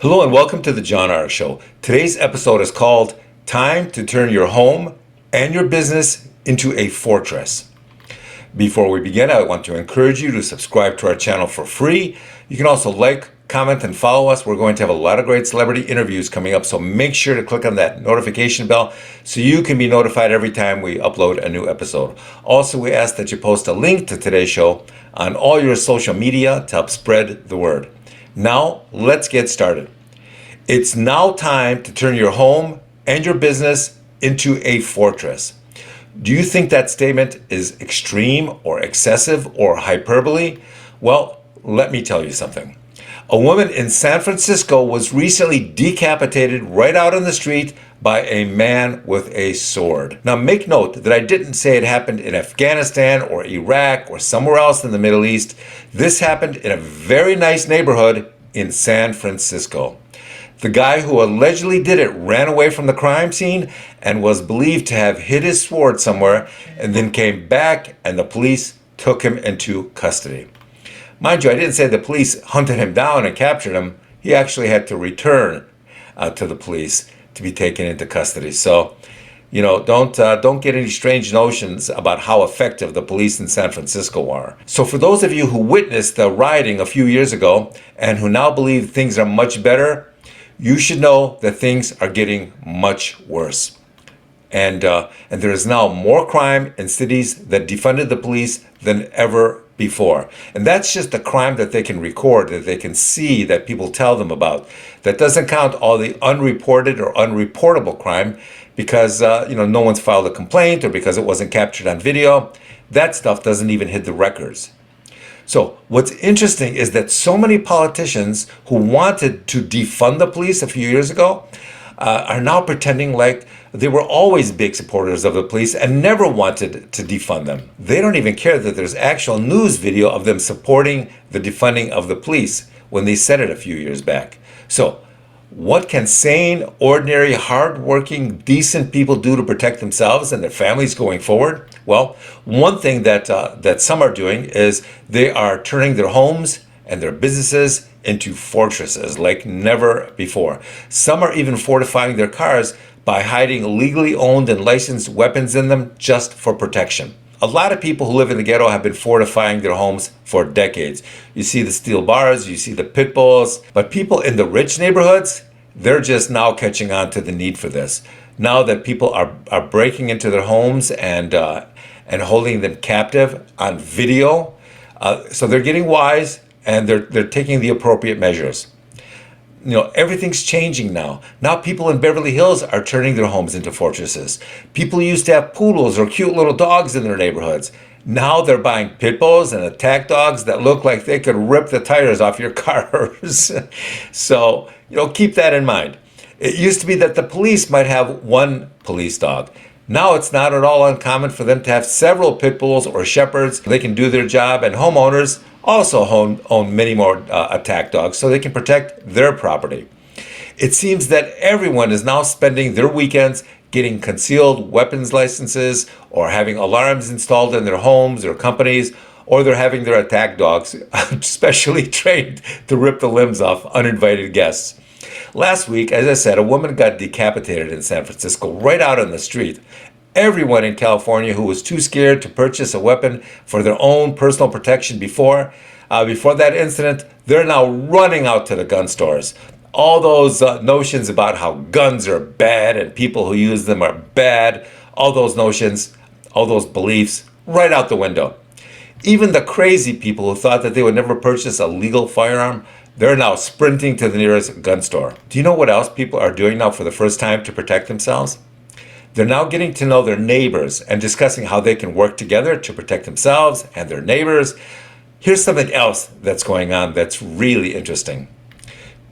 Hello and welcome to the John R. Show. Today's episode is called Time to Turn Your Home and Your Business into a Fortress. Before we begin, I want to encourage you to subscribe to our channel for free. You can also like, comment, and follow us. We're going to have a lot of great celebrity interviews coming up, so make sure to click on that notification bell so you can be notified every time we upload a new episode. Also, we ask that you post a link to today's show on all your social media to help spread the word. Now, let's get started. It's now time to turn your home and your business into a fortress. Do you think that statement is extreme or excessive or hyperbole? Well, let me tell you something. A woman in San Francisco was recently decapitated right out on the street by a man with a sword. Now make note that I didn't say it happened in Afghanistan or Iraq or somewhere else in the Middle East. This happened in a very nice neighborhood in San Francisco. The guy who allegedly did it ran away from the crime scene and was believed to have hid his sword somewhere and then came back and the police took him into custody. Mind you, I didn't say the police hunted him down and captured him. He actually had to return to the police to be taken into custody. So, don't get any strange notions about how effective the police in San Francisco are. So for those of you who witnessed the rioting a few years ago and who now believe things are much better, you should know that things are getting much worse. And there is now more crime in cities that defunded the police than ever before. And that's just a crime that they can record, that they can see, that people tell them about. That doesn't count all the unreported or unreportable crime because no one's filed a complaint or because it wasn't captured on video. That stuff doesn't even hit the records. So what's interesting is that so many politicians who wanted to defund the police a few years ago are now pretending like they were always big supporters of the police and never wanted to defund them. They don't even care that there's actual news video of them supporting the defunding of the police when they said it a few years back. So what can sane, ordinary, hardworking, decent people do to protect themselves and their families going forward? Well, one thing that some are doing is they are turning their homes and their businesses into fortresses like never before. Some are even fortifying their cars by hiding legally owned and licensed weapons in them just for protection. A lot of people who live in the ghetto have been fortifying their homes for decades. You see the steel bars, you see the pit bulls, but people in the rich neighborhoods, they're just now catching on to the need for this. Now that people are breaking into their homes and holding them captive on video, so they're getting wise and they're taking the appropriate measures. Everything's changing now. Now people in Beverly Hills are turning their homes into fortresses. People used to have poodles or cute little dogs in their neighborhoods. Now they're buying pit bulls and attack dogs that look like they could rip the tires off your cars. So, keep that in mind. It used to be that the police might have one police dog. Now it's not at all uncommon for them to have several pit bulls or shepherds. They can do their job, and homeowners also own many more attack dogs so they can protect their property. It seems that everyone is now spending their weekends getting concealed weapons licenses or having alarms installed in their homes or companies, or they're having their attack dogs specially trained to rip the limbs off uninvited guests. Last week, as I said, a woman got decapitated in San Francisco right out on the street. Everyone in California who was too scared to purchase a weapon for their own personal protection before that incident, they're now running out to the gun stores. All those notions about how guns are bad and people who use them are bad, all those notions, all those beliefs, right out the window. Even the crazy people who thought that they would never purchase a legal firearm, they're now sprinting to the nearest gun store. Do you know what else people are doing now for the first time to protect themselves? They're now getting to know their neighbors and discussing how they can work together to protect themselves and their neighbors. Here's something else that's going on that's really interesting.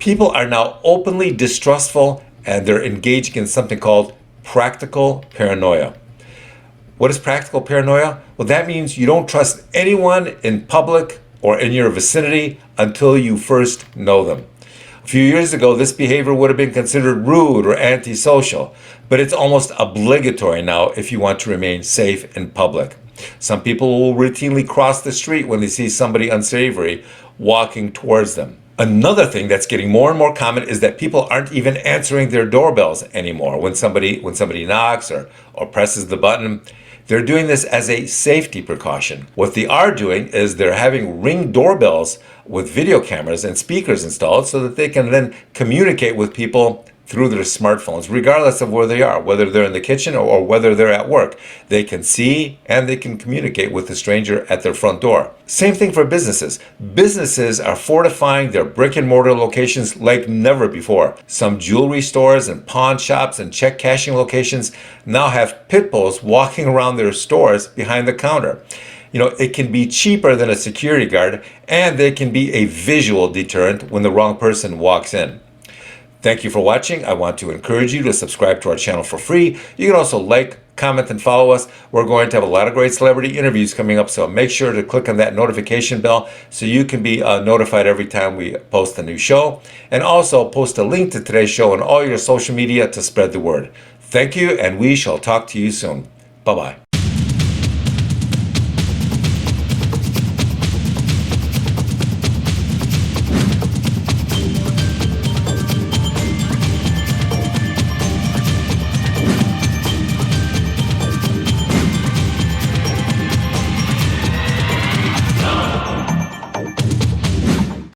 People are now openly distrustful and they're engaging in something called practical paranoia. What is practical paranoia? Well, that means you don't trust anyone in public or in your vicinity until you first know them. A few years ago, this behavior would have been considered rude or antisocial, but it's almost obligatory now if you want to remain safe in public. Some people will routinely cross the street when they see somebody unsavory walking towards them. Another thing that's getting more and more common is that people aren't even answering their doorbells anymore when somebody knocks or presses the button. They're doing this as a safety precaution. What they are doing is they're having Ring doorbells with video cameras and speakers installed so that they can then communicate with people through their smartphones, regardless of where they are, whether they're in the kitchen or whether they're at work. They can see and they can communicate with the stranger at their front door. Same thing for businesses. Businesses are fortifying their brick and mortar locations like never before. Some jewelry stores and pawn shops and check cashing locations now have pit bulls walking around their stores behind the counter. It can be cheaper than a security guard, and they can be a visual deterrent when the wrong person walks in. Thank you for watching. I want to encourage you to subscribe to our channel for free. You can also like, comment, and follow us. We're going to have a lot of great celebrity interviews coming up, so make sure to click on that notification bell so you can be notified every time we post a new show. And also post a link to today's show on all your social media to spread the word. Thank you, and we shall talk to you soon. Bye-bye.